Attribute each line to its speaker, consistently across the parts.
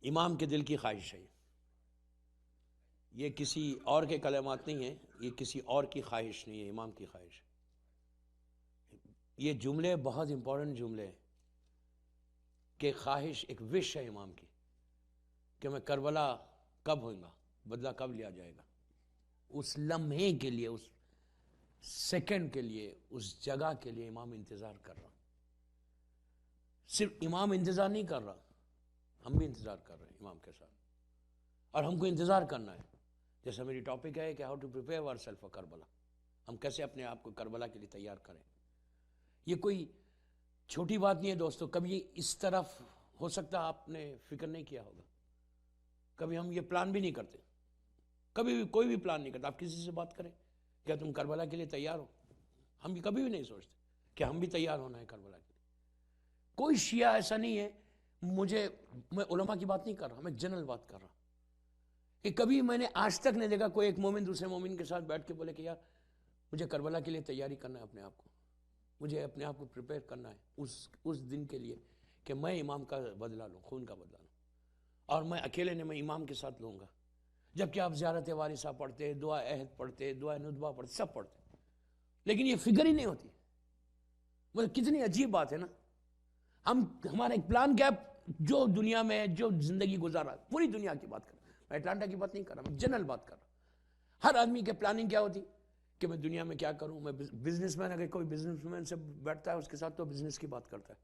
Speaker 1: امام کے دل کی خواہش ہے، یہ کسی اور کے کلمات نہیں ہیں، یہ کسی اور کی خواہش نہیں ہے، امام کی خواہش ہے۔ یہ جملے بہت امپورٹنٹ جملے ہیں کہ خواہش ایک وش ہے امام کی کہ میں کربلا کب ہوئیں گا، بدلہ کب لیا جائے گا، اس لمحے کے لیے، اس سیکنڈ کے لیے، اس جگہ کے لیے امام انتظار کر رہا۔ صرف امام انتظار نہیں کر رہا، ہم بھی انتظار کر رہے ہیں امام کے ساتھ، اور ہم کو انتظار کرنا ہے۔ جیسا میری ٹاپک ہے کہ how to prepare our self for Karbala, ہم کیسے اپنے آپ کو کربلا کے لیے تیار کریں۔ یہ کوئی چھوٹی بات نہیں ہے دوستو، کبھی اس طرف ہو سکتا آپ نے فکر نہیں کیا ہوگا، کبھی ہم یہ پلان بھی نہیں کرتے، کبھی بھی کوئی بھی پلان نہیں کرتا۔ آپ کسی سے بات کریں کیا تم کربلا کے لیے تیار ہو، ہم بھی کبھی بھی نہیں سوچتے کہ ہم بھی تیار ہونا ہے کربلا کے لیے۔ کوئی شیعہ ایسا نہیں ہے، میں علماء کی بات نہیں کر رہا، میں جنرل بات کر رہا کہ کبھی میں نے آج تک نہیں دیکھا کوئی ایک مومن دوسرے مومن کے ساتھ بیٹھ کے بولے کہ یار مجھے کربلا کے لیے تیاری کرنا ہے، اپنے آپ کو، مجھے اپنے آپ کو پریپیئر کرنا ہے اس دن کے لیے کہ میں امام کا بدلہ لوں، خون کا بدلہ لوں، اور میں اکیلے نے میں امام کے ساتھ لوں گا۔ جبکہ آپ زیارت وارثہ پڑھتے، دعا عہد پڑھتے، دعا ندبہ پڑھتے، سب پڑھتے، لیکن یہ فکر ہی نہیں ہوتی۔ مطلب کتنی عجیب بات ہے نا، ہمارا ایک پلان کیا ہے، جو دنیا میں جو زندگی گزارا، پوری دنیا کی بات کر رہا ہوں، میں اٹلانٹا کی بات نہیں کر رہا، میں جنرل بات کر رہا ہوں۔ ہر آدمی کے پلاننگ کیا ہوتی کہ میں دنیا میں کیا کروں۔ میں بزنس مین، اگر کوئی بزنس مین سے بیٹھتا ہے اس کے ساتھ تو بزنس کی بات کرتا ہے،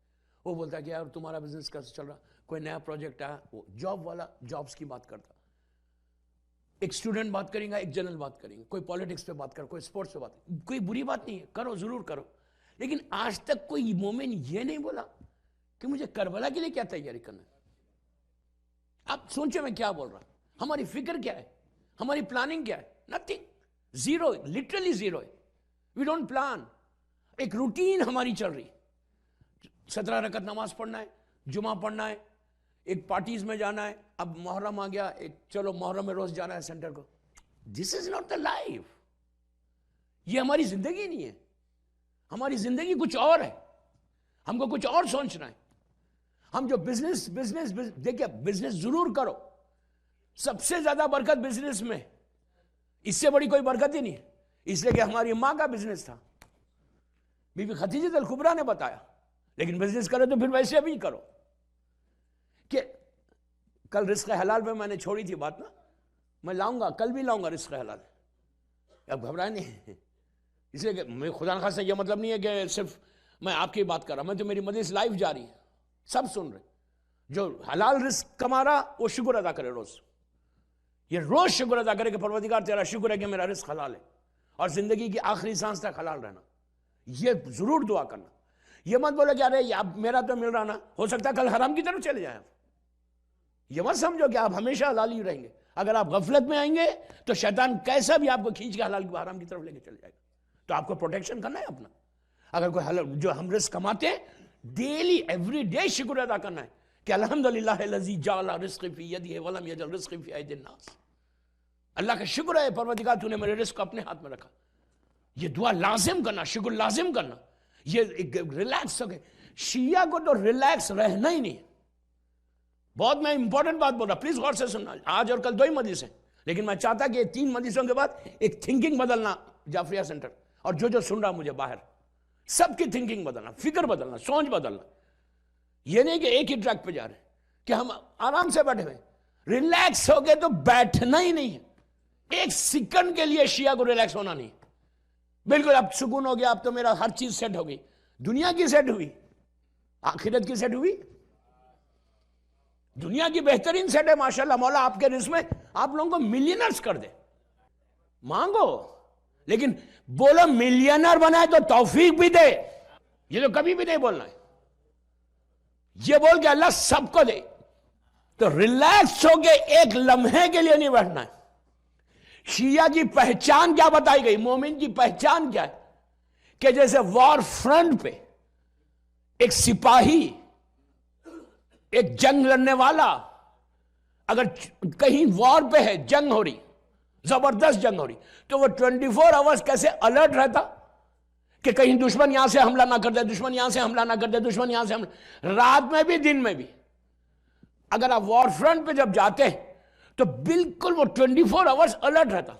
Speaker 1: وہ بولتا ہے کہ یار تمہارا بزنس کیسے چل رہا، کوئی نیا پروجیکٹ آیا، وہ جاب والا جابس کی بات کرتا۔ ایک اسٹوڈنٹ بات کریں گا، ایک جنرل بات کریں گے، کوئی پالیٹکس پہ بات کر، کوئی اسپورٹس پہ بات کر۔ کوئی بری بات نہیں ہے، کرو، ضرور کرو، لیکن آج تک کوئی مومن یہ نہیں بولا کہ مجھے کربلا کے لیے کیا تیاری کرنا ہے۔ آپ سوچیں میں کیا بول رہا ہوں، ہماری فکر کیا ہے، ہماری پلاننگ کیا ہے؟ نتھنگ، زیرو، لٹرلی زیرو ہے۔ We don't plan. ایک روٹین ہماری چل رہی، 17 رکعت نماز پڑھنا ہے، جمعہ پڑھنا ہے، ایک پارٹیز میں جانا ہے، اب محرم آ گیا، ایک چلو محرم میں روز جانا ہے سینٹر کو۔ دس از ناٹ دا لائف، یہ ہماری زندگی نہیں ہے۔ ہماری زندگی کچھ اور ہے، ہم کو کچھ اور سوچنا ہے۔ ہم جو بزنس دیکھیں، بزنس ضرور کرو، سب سے زیادہ برکت بزنس میں، اس سے بڑی کوئی برکت ہی نہیں ہے، اس لیے کہ ہماری ماں کا بزنس تھا، بی بی خدیجہ الکبریٰ نے بتایا۔ لیکن بزنس کرو تو پھر ویسے بھی کرو کہ کل رزق حلال پہ میں نے چھوڑی تھی بات نا، میں لاؤں گا، کل بھی لاؤں گا رزق حلال، اب گھبرائے نہیں، اس لیے کہ میں خدا نخواستہ یہ مطلب نہیں ہے کہ صرف میں آپ کی بات کر رہا، میں تو میری مجلس لائف جاری ہے، سب سن رہے، جو حلال رزق کما رہا وہ شکر ادا کرے، یہ روز شکر ادا کرے کہ پروردگار تیرا شکر ہے کہ میرا رزق حلال ہے، اور زندگی کی آخری سانس تک حلال رہنا، یہ ضرور دعا کرنا۔ یہ مت بولے کہ ارے اب میرا تو مل رہا نا، ہو سکتا ہے کل حرام کی طرف چلے جائیں آپ۔ یہ مت سمجھو کہ آپ ہمیشہ حلال ہی رہیں گے، اگر آپ غفلت میں آئیں گے تو شیطان کیسا بھی آپ کو کھینچ کے حرام کی طرف لے کے چل جائے گا، تو آپ کو پروٹیکشن کرنا ہے اپنا۔ اگر کوئی حلال جو ہم رزق کماتے ہیں، ڈیلی ایوری ڈے شکر ادا کرنا ہے کہ الحمدللہ الذی جعل رزقی فی یدہ ولم یجعل رزقی فی ایدی الناس، اللہ کا شکر ہے پروردگار تو نے میرے رزق کو اپنے ہاتھ میں رکھا۔ یہ دعا لازم کرنا، شکر لازم کرنا، یہ ریلیکس ہو گئے۔ شیعہ کو تو ریلیکس رہنا ہی نہیں ہے۔ بہت میں امپورٹنٹ بات بول رہا، پلیز غور سے سننا، آج اور کل 2 ہی مجلس ہیں، لیکن میں چاہتا کہ 3 مجلسوں کے بعد ایک تھنکنگ بدلنا جعفریہ سینٹر، اور جو سن رہا مجھے باہر، سب کی تھنکنگ بدلنا، فکر بدلنا، سوچ بدلنا۔ یہ نہیں کہ ایک ہی ٹریک پہ جا رہے ہیں کہ ہم آرام سے بیٹھے ہوئے، ریلیکس ہو گئے تو بیٹھنا ہی نہیں ہے، ایک سیکنڈ کے لیے شیعہ کو ریلیکس ہونا نہیں، بالکل اب سکون ہو گیا، اب تو میرا ہر چیز سیٹ ہو گئی، دنیا کی سیٹ ہوئی، آخرت کی سیٹ ہوئی، دنیا کی بہترین سیٹ ہے ماشاءاللہ، مولا آپ کے رزق میں آپ لوگوں کو ملینرز کر دے، مانگو، لیکن بولو ملینر بنائے تو توفیق بھی دے، یہ تو کبھی بھی نہیں بولنا ہے۔ یہ بول کے اللہ سب کو دے، تو ریلیکس ہو کے ایک لمحے کے لیے نہیں بیٹھنا ہے۔ شیعہ کی پہچان کیا بتائی گئی، مومن کی پہچان کیا ہے کہ جیسے وار فرنٹ پہ ایک سپاہی، ایک جنگ لڑنے والا، اگر کہیں وار پہ ہے، جنگ ہو رہی، زبردست جنگ ہو رہی، تو وہ 24 آورز کیسے الرٹ رہتا کہ کہیں دشمن یہاں سے حملہ نہ کر دے، دشمن یہاں سے حملہ نہ کر دے، دشمن یہاں سے حملہ، رات میں بھی دن میں بھی، اگر آپ وار فرنٹ پہ جب جاتے ہیں تو بالکل وہ 24 آورز الرٹ رہتا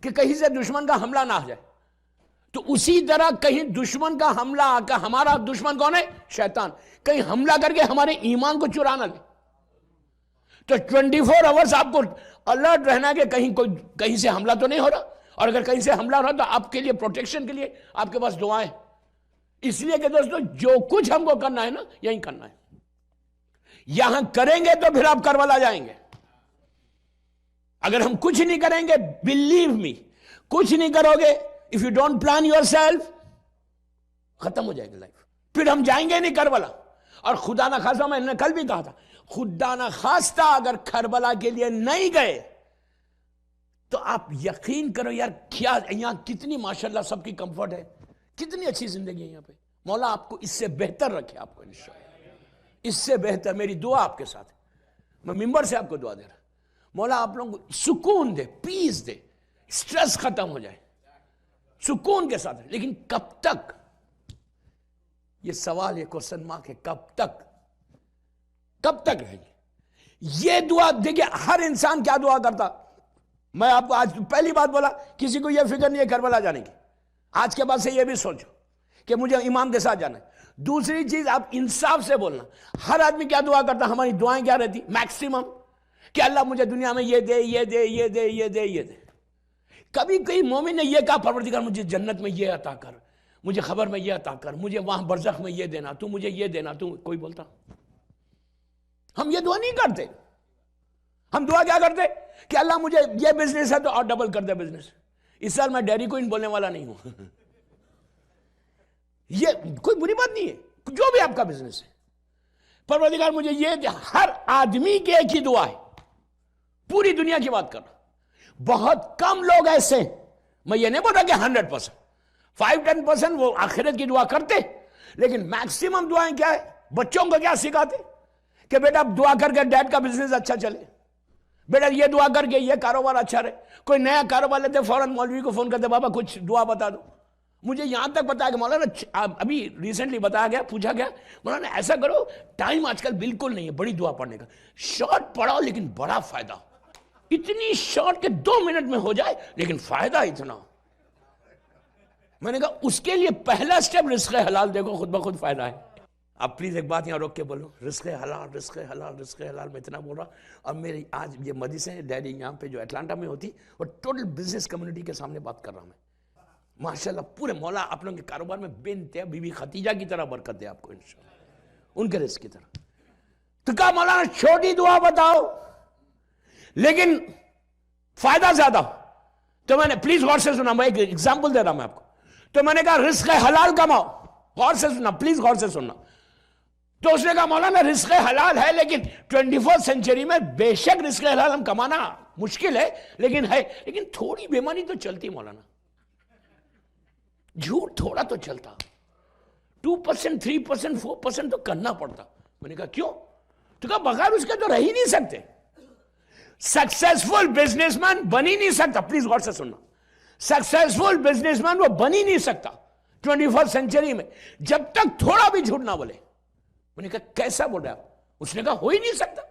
Speaker 1: کہ کہیں سے دشمن کا حملہ نہ آ جائے. تو اسی طرح کہیں دشمن کا حملہ آ کر, ہمارا دشمن کون ہے؟ شیطان, کہیں حملہ کر کے ہمارے ایمان کو چرا نہ لے. تو 24 آورز آپ کو الرٹ رہنا کہ کہیں سے حملہ تو نہیں ہو رہا, اور اگر کہیں سے حملہ ہو رہا تو آپ کے لیے پروٹیکشن کے لیے آپ کے پاس دعائیں. اس لیے کہ دوستو جو کچھ ہم کو کرنا ہے نا یہیں کرنا ہے. یہاں کریں گے تو پھر آپ کربلا جائیں گے. اگر ہم کچھ نہیں کریں گے, بلیو می, کچھ نہیں کرو گے, if you don't plan your self, ختم ہو جائے گی لائف. پھر ہم جائیں گے نہیں کربلا. اور خدا نہ خواستہ, میں نے کل بھی کہا تھا, خدا نہ خواستہ اگر کربلا کے لیے نہیں گئے تو آپ یقین کرو یار, کیا یہاں کتنی ماشاءاللہ سب کی کمفرٹ ہے, کتنی اچھی زندگی ہے یہاں پہ. مولا آپ کو اس سے بہتر رکھے, آپ کو انشاءاللہ اس سے بہتر. میری دعا آپ کے ساتھ ہے, میں ممبر سے آپ کو دعا دے رہا. مولا آپ لوگوں کو سکون دے, پیس دے, سٹریس ختم ہو جائے سکون کے ساتھ. لیکن کب تک؟ یہ سوال, یہ کوسچن مارک ہے, کب تک رہیں گے؟ یہ دعا دیکھیں ہر انسان کیا دعا کرتا. میں آپ کو آج پہلی بات بولا, کسی کو یہ فکر نہیں ہے کربلا جانے کی. آج کے بعد سے یہ بھی سوچو کہ مجھے امام کے ساتھ جانا ہے. دوسری چیز, آپ انصاف سے بولنا. ہر آدمی کیا دعا کرتا, ہماری دعائیں کیا رہتی میکسیمم, کہ اللہ مجھے دنیا میں یہ دے, یہ دے, یہ دے, یہ دے, یہ دے. کبھی کوئی مومن نے یہ کہا پروردگار مجھے جنت میں یہ عطا کر, مجھے خبر میں یہ عطا کر, مجھے وہاں برزخ میں یہ دینا, تو مجھے یہ دینا, تو کوئی بولتا؟ ہم یہ دعا نہیں کرتے. ہم دعا کیا کرتے کہ اللہ مجھے یہ بزنس ہے تو اور ڈبل کر دے بزنس. اس سال میں ڈیری کوئن بولنے والا نہیں ہوں. یہ کوئی بری بات نہیں ہے, جو بھی آپ کا بزنس ہے. پروردگار مجھے یہ دے. ہر آدمی کی ایک ہی دعا ہے, پوری دنیا کی بات کر رہا. بہت کم لوگ ایسے ہیں, میں یہ نہیں بول رہا کہ 100%, 5-10% وہ آخرت کی دعا کرتے, لیکن میکسیمم دعائیں کیا ہے؟ بچوں کو کیا سکھاتے کہ بیٹا دعا کر کے ڈیڈ کا بزنس اچھا چلے, بیٹا یہ دعا کر کے یہ کاروبار اچھا رہے. کوئی نیا کاروبار لیتے فوراً مولوی کو فون کرتے, بابا کچھ دعا بتا دو. مجھے یہاں تک بتایا کہ مولانا, ابھی ریسنٹلی بتایا گیا, پوچھا گیا, مولانا ایسا کرو, ٹائم آج کل بالکل نہیں ہے بڑی دعا پڑھنے کا, شارٹ پڑھاؤ لیکن بڑا فائدہ. اتنی شارٹ کہ 2 منٹ میں ہو جائے لیکن فائدہ اتنا. میں نے کہا اس کے لیے پہلا سٹیپ رزق حلال, دیکھو خود بخود فائدہ ہے. آپ پلیز ایک بات یہاں روک کے بولو, رزق حلال, رزق حلال, رزق حلال. میں اتنا بول رہا. اور میری آج یہ مجلسیں ڈیلی یہاں پہ جو اٹلانٹا میں ہوتی, اور ٹوٹل بزنس کمیونٹی کے سامنے بات کر رہا ہوں میں. ماشاءاللہ پورے مولا آپ لوگوں کے کاروبار میں بے انتہا بی بی خدیجہ کی طرح برکت دے آپ کو انشاءاللہ, ان کے رزق کی طرح. تو کہا مولانا چھوٹی دعا بتاؤ لیکن فائدہ زیادہ. تو میں نے, پلیز غور سے سننا, میں ایک ایگزامپل دے رہا ہوں آپ کو. تو میں نے کہا رزق حلال کماؤ, غور سے سننا, پلیز غور سے سننا. تو اس نے کہا مولانا رزق حلال ہے لیکن 21 سینچری میں بے شک رزق حلال ہم کمانا مشکل ہے, لیکن تھوڑی بےمانی تو چلتی مولانا, جھوٹ تھوڑا تو چلتا, 2%, 3%, 4% تو کرنا پڑتا. میں نے کہا کیوں؟ تو کہا بغیر اس کے تو رہ ہی نہیں سکتے. سکسیسفل بزنس مین بن ہی نہیں سکتا. پلیز غور سے سننا, سکسیسفل بزنس مین وہ بن ہی نہیں سکتا 21 سینچری میں جب تک تھوڑا بھی جھوٹ نہ بولے. میں نے کہا کیسا بول رہے آپ؟ اس نے کہا ہو ہی نہیں سکتا.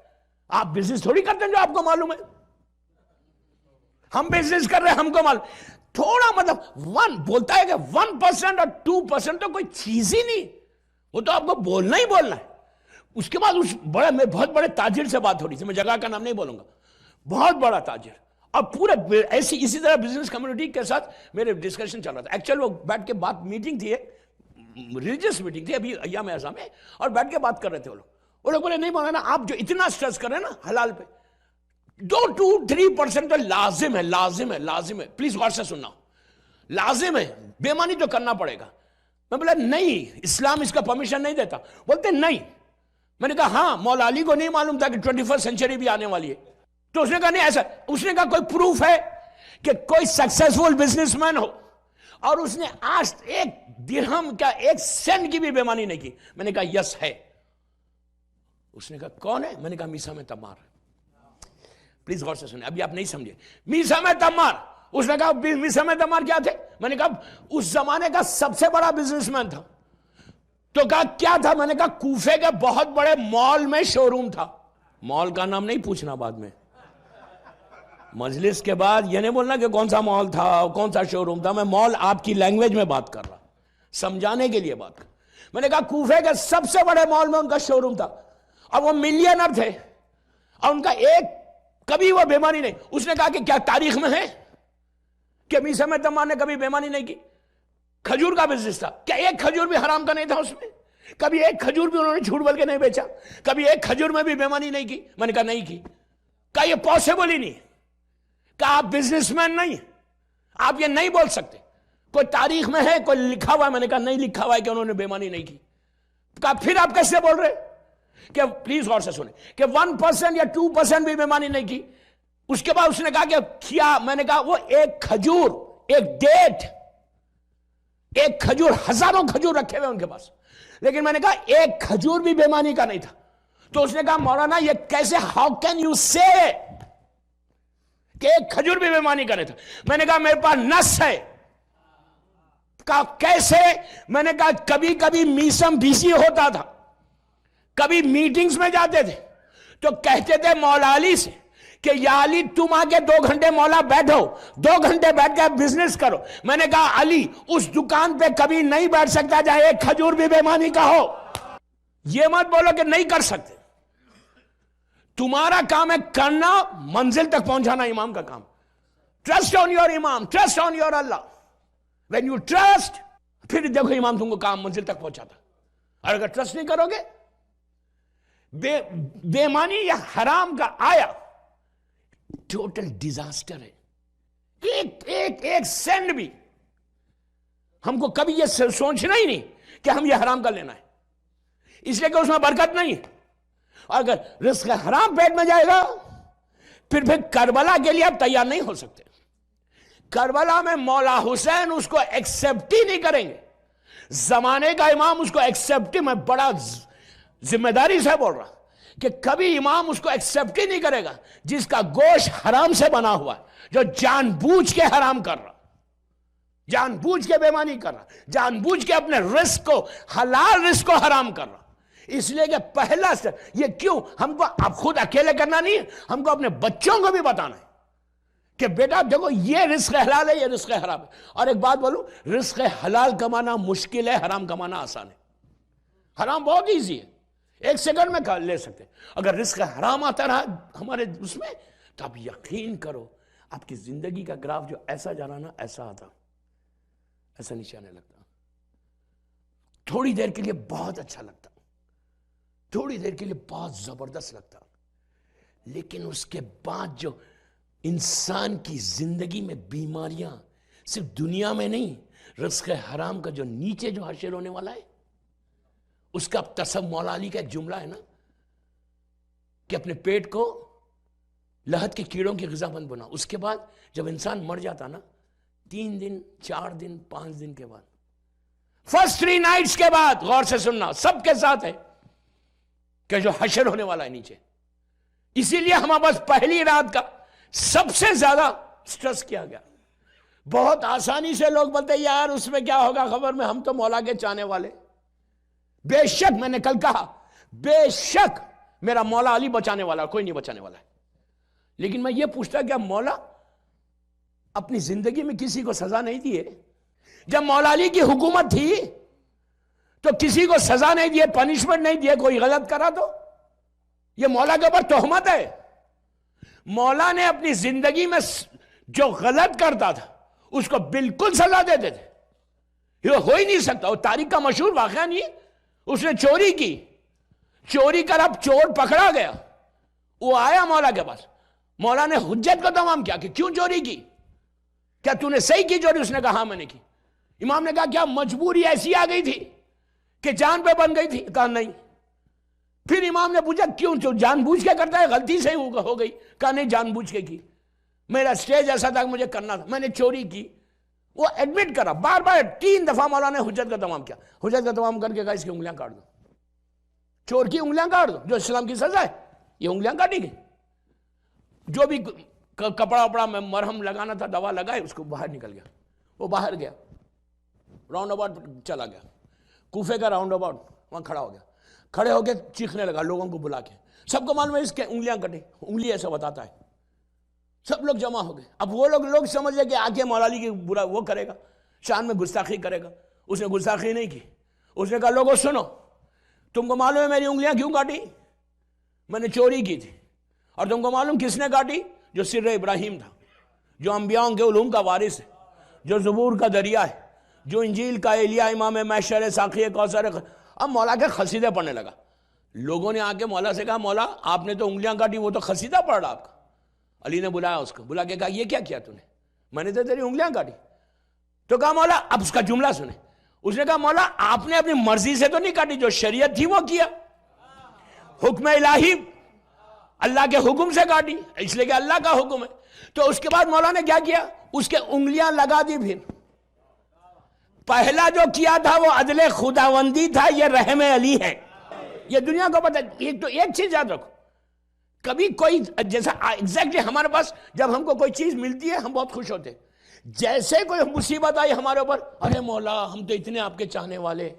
Speaker 1: آپ بزنس تھوڑی کرتے ہیں جو آپ کو معلوم ہے, ہم بزنس کر رہے ہیں, ہم کو معلوم. تھوڑا مطلب بولتا ہے کہ 1% اور 2% تو کوئی چیز ہی نہیں, وہ تو آپ کو بولنا ہی بولنا ہے. اس کے بعد میں بہت بڑے تاجر سے بات ہو رہی تھی, میں جگہ کا نام نہیں بولوں گا, بہت بڑا تاجر. اب پورے اسی طرح بزنس کمیونٹی کے ساتھ میرے ڈسکشن چل رہا تھا. ایکچوئل وہ بیٹھ کے بات, میٹنگ تھی, ریلیجیس میٹنگ تھی ابھی ایام اعظم میں, اور بیٹھ کے بات کر رہے تھے. وہ لوگ بولے نہیں مولانا آپ جو اتنا سٹریس کر رہے ہیں نا حلال پہ, 2-3% تو لازم ہے, لازم ہے, لازم ہے. پلیز غور سے سننا, لازم ہے, بےمانی تو کرنا پڑے گا. میں بولا نہیں, اسلام اس کا پرمیشن نہیں دیتا. بولتے نہیں. میں نے کہا ہاں, مولا علی کو نہیں معلوم تھا کہ 21 سینچری بھی آنے والی ہے. تو اس نے کہا نہیں ایسا. اس نے کہا کوئی پروف ہے کہ کوئی سکسیسفل بزنس مین ہو اور اس نے آج 1 درہم کا 1 سینٹ کی بھی بےمانی نہیں کی؟ میں نے کہا یس ہے. اس نے کہا کون ہے؟ میں نے کہا میسا میں تمار. پلیز غور سے سنیں, ابھی آپ نہیں سمجھے. میسا میں تمار. اس نے کہا میسا میں تمار کیا تھے؟ میں نے کہا اس زمانے کا سب سے بڑا بزنس مین تھا. تو کہا کیا تھا؟ میں نے کہا کوفے کے بہت بڑے مال میں شو روم تھا. مال کا نام نہیں پوچھنا بعد میں، مجلس کے بعد یہ نہیں بولنا کہ کون سا مال تھا کون سا شو روم تھا. میں مال آپ کی لینگویج میں بات کر رہا، سمجھانے کے لیے بات کر. میں نے کہا کوفے کے سب سے بڑے مال میں ان کا شو روم تھا اور وہ ملینر تھے اور ان کا ایک کبھی وہ بیماری نہیں. اس نے کہا کہ کیا تاریخ میں ہے کہ میسا میں تمام نے کبھی بیماری نہیں کی؟ کھجور کا بزنس تھا، کیا ایک کھجور بھی حرام کا نہیں تھا اس میں؟ کبھی ایک کھجور بھی انہوں نے جھوٹ بول کے نہیں بیچا؟ کبھی ایک کھجور میں بھی بیماری نہیں کی؟ میں نے کہا نہیں کی. کہا یہ پاسبل ہی نہیں. کہا آپ بزنس مین نہیں، آپ یہ نہیں بول سکتے. کوئی تاریخ میں ہے، کوئی لکھا ہوا ہے؟ میں نے کہا نہیں لکھا ہوا ہے کہ انہوں نے بیماری نہیں کی. کہا پھر آپ کیسے بول رہے کہ پلیز غور سے سنیں کہ 1% یا 2% بھی بیماری نہیں کی؟ اس کے بعد اس نے کہا کہ کیا؟ میں نے کہا وہ ایک کھجور، ایک ڈیٹ، ایک کھجور، ہزاروں کھجور رکھے ہوئے ان کے پاس، لیکن میں نے کہا ایک کھجور بھی بیمانی کا نہیں تھا. تو اس نے کہا مولانا یہ کیسے، ہاؤ کین یو سے کہ ایک کھجور بھی بیمانی کا نہیں تھا؟ میں نے کہا میرے پاس نص ہے. کہا کیسے؟ میں نے کہا کبھی کبھی میسم بزی ہوتا تھا، کبھی میٹنگز میں جاتے تھے تو کہتے تھے مولا علی سے کہ یا علی تم آ کے 2 گھنٹے مولا بیٹھو، 2 گھنٹے بیٹھ کے بزنس کرو. میں نے کہا علی اس دکان پہ کبھی نہیں بیٹھ سکتا جہاں ایک کھجور بھی بیمانی کا ہو. یہ مت بولو کہ نہیں کر سکتے. تمہارا کام ہے کرنا، منزل تک پہنچانا امام کا کام. ٹرسٹ آن یور امام، trust on your Allah. When you trust, پھر دیکھو امام تم کو کام منزل تک پہنچاتا. اور اگر ٹرسٹ نہیں کرو گے، بیمانی یا حرام کا آیا ٹوٹل ڈیزاسٹر ہے. ایک سینڈ بھی ہم کو کبھی یہ سوچنا ہی نہیں کہ ہم یہ حرام کا لینا ہے، اس لیے کہ اس میں برکت نہیں ہے. اور اگر رزق حرام پیٹ میں جائے گا پھر کربلا کے لیے آپ تیار نہیں ہو سکتے. کربلا میں مولا حسین اس کو ایکسپٹ ہی نہیں کریں گے. زمانے کا امام اس کو ایکسپٹ ہی، میں بڑا ذمہ داری سے بول رہا کہ کبھی امام اس کو ایکسپٹ ہی نہیں کرے گا جس کا گوشت حرام سے بنا ہوا ہے، جو جان بوجھ کے حرام کر رہا، جان بوجھ کے بیمانی کر رہا، جان بوجھ کے اپنے رزق کو، حلال رزق کو حرام کر رہا. اس لیے کہ پہلا سے یہ کیوں ہم کو اب خود اکیلے کرنا نہیں ہے، ہم کو اپنے بچوں کو بھی بتانا ہے کہ بیٹا دیکھو یہ رزق حلال ہے، یہ رزق حرام ہے. اور ایک بات بولوں، رزق حلال کمانا مشکل ہے، حرام کمانا آسان ہے. حرام بہت ایزی ہے، 1 سیکنڈ میں لے سکتے. اگر رزق حرام آتا رہا ہمارے اس میں تو آپ یقین کرو آپ کی زندگی کا گراف جو ایسا جانا نا ایسا آتا، ایسا نیچے آنے لگتا. تھوڑی دیر کے لیے بہت اچھا لگتا، تھوڑی دیر کے لیے بہت زبردست لگتا، لیکن اس کے بعد جو انسان کی زندگی میں بیماریاں، صرف دنیا میں نہیں، رزق حرام کا جو نیچے جو حاصل ہونے والا ہے اس کا تصور. مولا علی کا ایک جملہ ہے نا کہ اپنے پیٹ کو لہد کے کیڑوں کی غذا بند بنا. اس کے بعد جب انسان مر جاتا نا 3 دن 4 دن 5 دن کے بعد، فرسٹ 3 نائٹس کے بعد، غور سے سننا سب کے ساتھ ہے کہ جو حشر ہونے والا ہے نیچے. اسی لیے ہمارے پاس پہلی رات کا سب سے زیادہ سٹرس کیا گیا. بہت آسانی سے لوگ بولتے یار اس میں کیا ہوگا خبر میں، ہم تو مولا کے چاہنے والے. بے شک میں نے کل کہا بے شک میرا مولا علی بچانے والا، کوئی نہیں بچانے والا ہے. لیکن میں یہ پوچھتا کیا مولا اپنی زندگی میں کسی کو سزا نہیں دیے؟ جب مولا علی کی حکومت تھی تو کسی کو سزا نہیں دیے، پنشمنٹ نہیں دیے. کوئی غلط کرا تو یہ مولا کے اوپر تہمت ہے. مولا نے اپنی زندگی میں جو غلط کرتا تھا اس کو بالکل سزا دیتے تھے. یہ ہو ہی نہیں سکتا. وہ تاریخ کا مشہور واقعہ نہیں، اس نے چوری کی، چوری کر اب چور پکڑا گیا، وہ آیا مولا کے پاس، مولا نے حجت کو تمام کیا کہ کیوں چوری کی، کیا تو نے صحیح کی چوری؟ اس نے کہا ہاں میں نے کی. امام نے کہا کیا مجبوری ایسی آ گئی تھی کہ جان پہ بن گئی تھی؟ کہا نہیں. پھر امام نے پوچھا کیوں جان بوجھ کے کرتا ہے؟ غلطی سے ہو گئی. کہا نہیں جان بوجھ کے کی، میرا سٹیج ایسا تھا کہ مجھے کرنا تھا، میں نے چوری کی. وہ ایڈمٹ کرا بار بار 3 دفعہ مولا نے حجت کا تمام کیا. حجت کا تمام کر کے کہا اس کی انگلیاں کاٹ دو، چور کی انگلیاں کاٹ دو، جو اسلام کی سزا ہے یہ انگلیاں کاٹی گئی. جو بھی کپڑا وپڑا میں مرہم لگانا تھا دوا لگائے، اس کو باہر نکل گیا. وہ باہر گیا، راؤنڈ اباؤٹ چلا گیا، کوفے کا راؤنڈ اباؤٹ، وہاں کھڑا ہو گیا. کھڑے ہو کے چیخنے لگا لوگوں کو بلا کے، سب کو معلوم ہے اس کے انگلیاں کٹے، انگلی ایسا بتاتا ہے، سب لوگ جمع ہو گئے. اب وہ لوگ سمجھ لے کہ آگے مولا علی کی برا وہ کرے گا، شان میں گستاخی کرے گا. اس نے گستاخی نہیں کی. اس نے کہا لوگوں سنو، تم کو معلوم ہے میری انگلیاں کیوں کاٹی؟ میں نے چوری کی تھی. اور تم کو معلوم کس نے کاٹی؟ جو سر ابراہیم تھا، جو انبیاء کے علوم کا وارث ہے، جو زبور کا دریا ہے، جو انجیل کا ایلیا، امام محشر، ساقی کوثر. اب مولا کے قصیدے پڑھنے لگا. لوگوں نے آ کے مولا سے کہا مولا آپ نے تو انگلیاں کاٹی، وہ تو قصیدہ پڑھ رہا آپ کا. علی نے بلایا اس کو، بلا کے کہا یہ کیا کیا تو نے؟ میں نے تو تیری انگلیاں کاٹی. تو کہا مولا، اب اس کا جملہ سنیں. اس نے کہا مولا آپ نے اپنی مرضی سے تو نہیں کاٹی، جو شریعت تھی وہ کیا، حکم الہی، اللہ کے حکم سے کاٹی، اس لیے کہ اللہ کا حکم ہے. تو اس کے بعد مولا نے کیا کیا؟ اس کے انگلیاں لگا دی. پھر پہلا جو کیا تھا وہ عدل خداوندی تھا، یہ رحم علی ہے. یہ دنیا کو پتہ. ایک چیز یاد رکھو، کبھی کوئی جیسا ایگزیکٹلی ہمارے پاس جب ہم کو کوئی چیز ملتی ہے ہم بہت خوش ہوتے ہیں. جیسے کوئی مصیبت آئی ہمارے اوپر، ارے مولا ہم تو اتنے آپ کے چاہنے والے،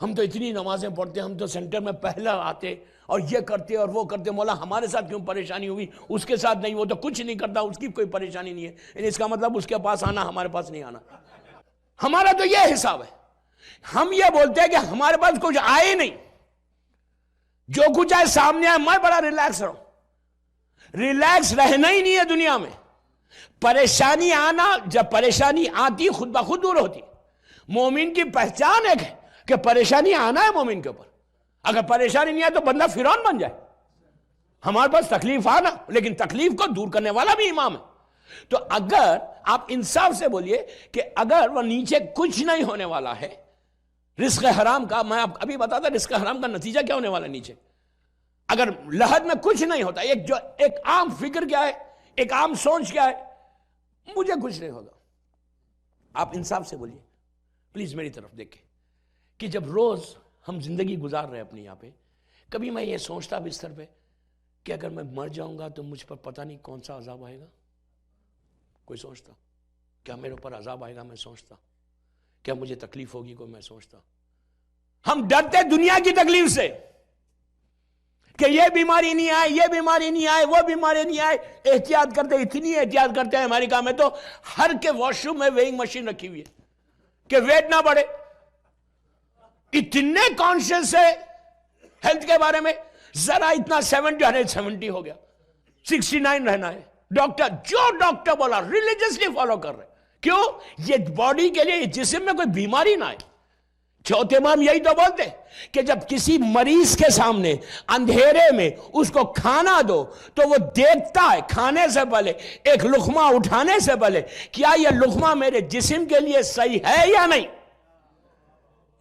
Speaker 1: ہم تو اتنی نمازیں پڑھتے، ہم تو سینٹر میں پہلا آتے اور یہ کرتے اور وہ کرتے، مولا ہمارے ساتھ کیوں پریشانی ہوئی، اس کے ساتھ نہیں، وہ تو کچھ نہیں کرتا، اس کی کوئی پریشانی نہیں ہے. یعنی اس کا مطلب اس کے پاس آنا ہمارے پاس نہیں آنا. ہمارا تو یہ حساب ہے. ہم یہ بولتے ہیں کہ ہمارے پاس کچھ آئے نہیں، جو کچھ آئے سامنے آئے میں بڑا ریلیکس رہوں. ریلیکس رہنا ہی نہیں ہے دنیا میں. پریشانی آنا، جب پریشانی آتی خود بخود دور ہوتی. مومن کی پہچان ایک ہے کہ پریشانی آنا ہے مومن کے اوپر. اگر پریشانی نہیں آئے تو بندہ فرعون بن جائے. ہمارے پاس تکلیف آنا، لیکن تکلیف کو دور کرنے والا بھی امام ہے. تو اگر آپ انصاف سے بولیے کہ اگر وہ نیچے کچھ نہیں ہونے والا ہے رزق حرام کا، میں آپ ابھی بتاتا رزق حرام کا نتیجہ کیا ہونے والا ہے نیچے. اگر لحد میں کچھ نہیں ہوتا، ایک عام فکر کیا ہے، ایک عام سوچ کیا ہے، مجھے کچھ نہیں ہوگا. آپ انصاف سے بولیے پلیز میری طرف دیکھیں کہ جب روز ہم زندگی گزار رہے اپنے یہاں پہ، کبھی میں یہ سوچتا بستر پہ کہ اگر میں مر جاؤں گا تو مجھ پر پتہ نہیں کون سا عذاب آئے گا. کوئی سوچتا کیا میرے اوپر عذاب آئے گا؟ میں سوچتا کیا مجھے تکلیف ہوگی؟ کوئی میں سوچتا. ہم ڈرتے دنیا کی تکلیف سے کہ یہ بیماری نہیں آئے، یہ بیماری نہیں آئے، وہ بیماری نہیں آئے. احتیاط کرتے، اتنی احتیاط کرتے ہیں. امریکہ میں تو ہر کے واش روم میں ویئنگ مشین رکھی ہوئی ہے کہ ویٹ نہ بڑھے. اتنے کانشیس ہے ہیلتھ کے بارے میں. ذرا اتنا 70 ہو گیا، 69 رہنا ہے. ڈاکٹر جو ڈاکٹر بولا ریلیجسلی فالو کر رہے. کیوں؟ یہ باڈی کے لیے، جسم میں کوئی بیماری نہ آئے. چوتھے امام یہی تو بولتے کہ جب کسی مریض کے سامنے اندھیرے میں اس کو کھانا دو تو وہ دیکھتا ہے کھانے سے پہلے، ایک لقمہ اٹھانے سے پہلے، کیا یہ لقمہ میرے جسم کے لیے صحیح ہے یا نہیں.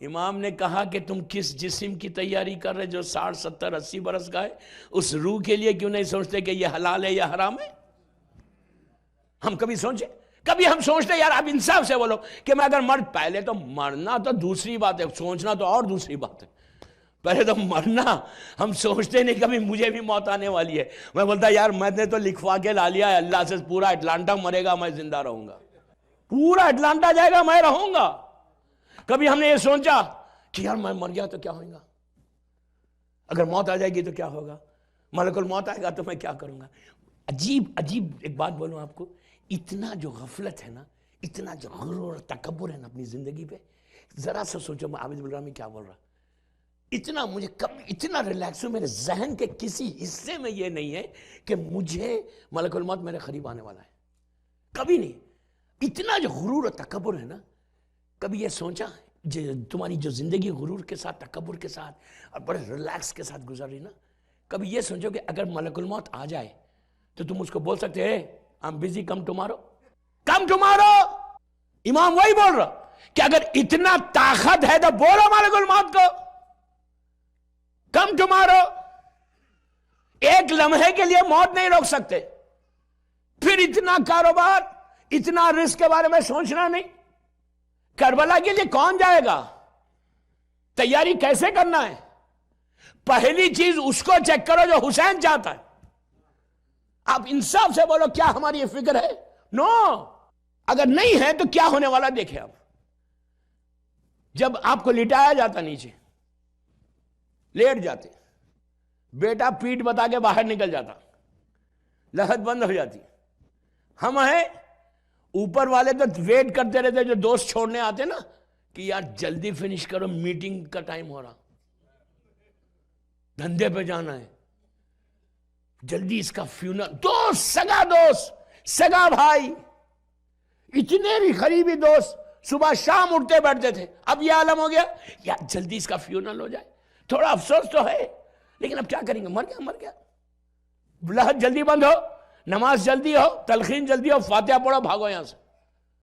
Speaker 1: امام نے کہا کہ تم کس جسم کی تیاری کر رہے جو 60 70 80 برس کا ہے؟ اس روح کے لیے کیوں نہیں سوچتے کہ یہ حلال ہے یا حرام ہے؟ ہم کبھی سوچے؟ کبھی ہم سوچتے یار آپ انصاف سے بولو کہ میں اگر پہلے تو مرنا تو دوسری بات ہے، سوچنا تو اور دوسری بات ہے. پہلے تو مرنا ہم سوچتے نہیں کبھی مجھے بھی موت آنے والی ہے. میں بولتا یار میں نے تو لکھوا کے لا لیا ہے اللہ سے، پورا اٹلانٹا مرے گا میں زندہ رہوں گا، پورا اٹلانٹا جائے گا میں رہوں گا. کبھی ہم نے یہ سوچا کہ یار میں مر گیا تو کیا ہوگا؟ اگر موت آ جائے گی تو کیا ہوگا؟ ملک الموت آئے گا تو میں کیا کروں گا؟ عجیب ایک بات بولوں آپ کو، اتنا جو غفلت ہے نا، اتنا جو غرور اور تکبر ہے نا اپنی زندگی پہ. ذرا سا سوچو میں عابد الرحمی کیا بول رہا. اتنا مجھے کبھی اتنا ریلیکس ہوں، میرے ذہن کے کسی حصے میں یہ نہیں ہے کہ مجھے ملک الموت میرے قریب آنے والا ہے. کبھی نہیں. اتنا جو غرور اور تکبر ہے نا، کبھی یہ سوچا تمہاری جو زندگی غرور کے ساتھ، تکبر کے ساتھ اور بڑے ریلیکس کے ساتھ گزر رہی نا، کبھی یہ سوچو کہ اگر ملک الموت آ جائے تو تم اس کو بول سکتے ہیں I'm busy, come tomorrow. Come tomorrow. امام وہی بول رہا کہ اگر اتنا طاقت ہے تو بولو ملک الموت کو come tomorrow. ایک لمحے کے لیے موت نہیں روک سکتے. پھر اتنا کاروبار، اتنا رزق کے بارے میں سوچنا نہیں. کربلا کے لیے کون جائے گا؟ تیاری کیسے کرنا ہے؟ پہلی چیز اس کو چیک کرو جو حسین چاہتا ہے. آپ انصاف سے بولو کیا ہماری یہ فکر ہے؟ نو. اگر نہیں ہے تو کیا ہونے والا دیکھیں آپ. جب آپ کو لٹایا جاتا نیچے، لیٹ جاتے بیٹا پیٹ بتا کے باہر نکل جاتا، لہد بند ہو جاتی۔ ہم ہیں اوپر والے تو ویٹ کرتے رہتے، جو دوست چھوڑنے آتے نا کہ یار جلدی فنش کرو، میٹنگ کا ٹائم ہو رہا، دھندے پہ جانا ہے، جلدی اس کا فیونر۔ دوست، سگا بھائی، اتنے بھی قریبی دوست صبح شام اٹھتے بیٹھتے تھے، اب یہ عالم ہو گیا یار جلدی اس کا فیونر ہو جائے۔ تھوڑا افسوس تو ہے لیکن اب کیا کریں گے، مر گیا۔ لہد جلدی بند ہو، نماز جلدی ہو، تلقین جلدی ہو، فاتحہ پڑھو، بھاگو یہاں سے۔